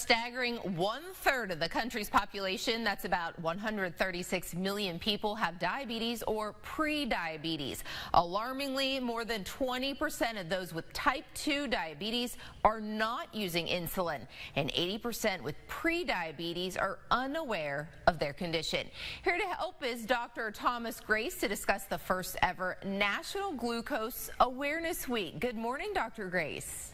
staggering 1/3 of the country's population, that's about 136 million people, have diabetes or pre-diabetes. Alarmingly, more than 20% of those with type 2 diabetes are not using insulin, and 80% with pre-diabetes are unaware of their condition. Here to help is Dr. Thomas Grace to discuss the first ever National Glucose Awareness Week. Good morning, Dr. Grace.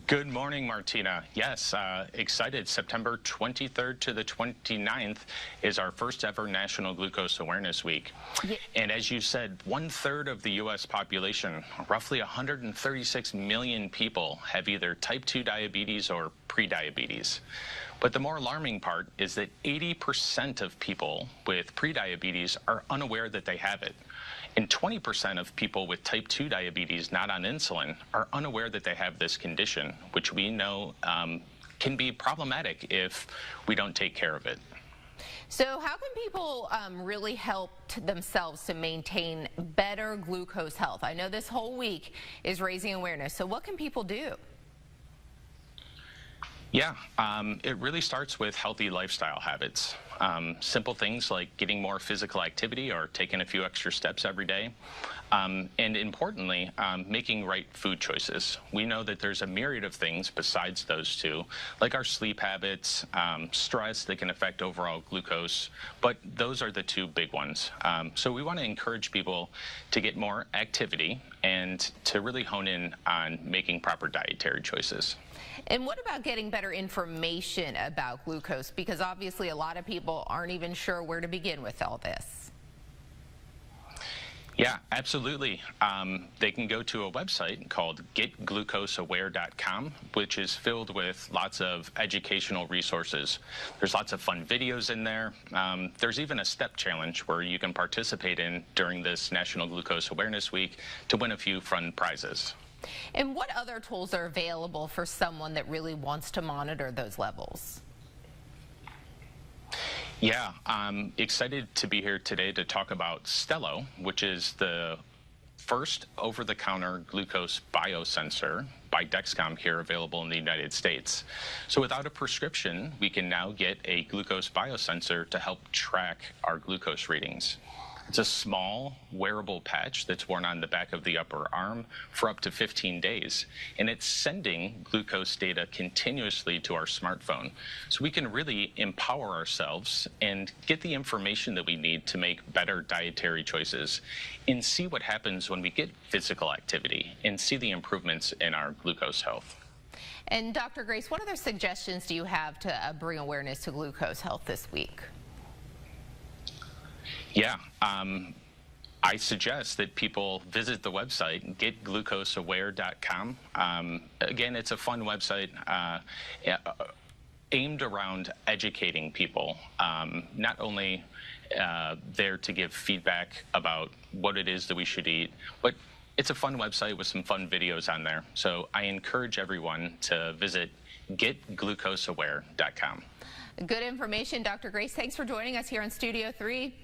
Good morning, Martina. Yes, excited. September 23rd to the 29th is our first ever National Glucose Awareness Week. Yeah. And as you said, 1/3 of the U.S. population, roughly 136 million people, have either type 2 diabetes or prediabetes. But the more alarming part is that 80% of people with prediabetes are unaware that they have it. And 20% of people with type 2 diabetes not on insulin are unaware that they have this condition, which we know can be problematic if we don't take care of it. So how can people really help themselves to maintain better glucose health? I know this whole week is raising awareness, so what can people do? Yeah, it really starts with healthy lifestyle habits. Simple things like getting more physical activity or taking a few extra steps every day. And importantly, making right food choices. We know that there's a myriad of things besides those two, like our sleep habits, stress that can affect overall glucose, but those are the two big ones. So we want to encourage people to get more activity and to really hone in on making proper dietary choices. And what about getting better information about glucose? Because obviously a lot of people aren't even sure where to begin with all this. Yeah, absolutely. They can go to a website called getglucoseaware.com, which is filled with lots of educational resources. There's lots of fun videos in there. There's even a step challenge where you can participate in during this National Glucose Awareness Week to win a few fun prizes. And what other tools are available for someone that really wants to monitor those levels? Yeah, I'm excited to be here today to talk about Stelo, which is the first over-the-counter glucose biosensor by Dexcom here available in the United States. So without a prescription, we can now get a glucose biosensor to help track our glucose readings. It's a small wearable patch that's worn on the back of the upper arm for up to 15 days, and it's sending glucose data continuously to our smartphone. So we can really empower ourselves and get the information that we need to make better dietary choices and see what happens when we get physical activity and see the improvements in our glucose health. And Dr. Grace, what other suggestions do you have to bring awareness to glucose health this week? Yeah, I suggest that people visit the website, getglucoseaware.com. Again, it's a fun website aimed around educating people, not only there to give feedback about what it is that we should eat, but it's a fun website with some fun videos on there. So I encourage everyone to visit getglucoseaware.com. Good information, Dr. Grace. Thanks for joining us here on Studio 3.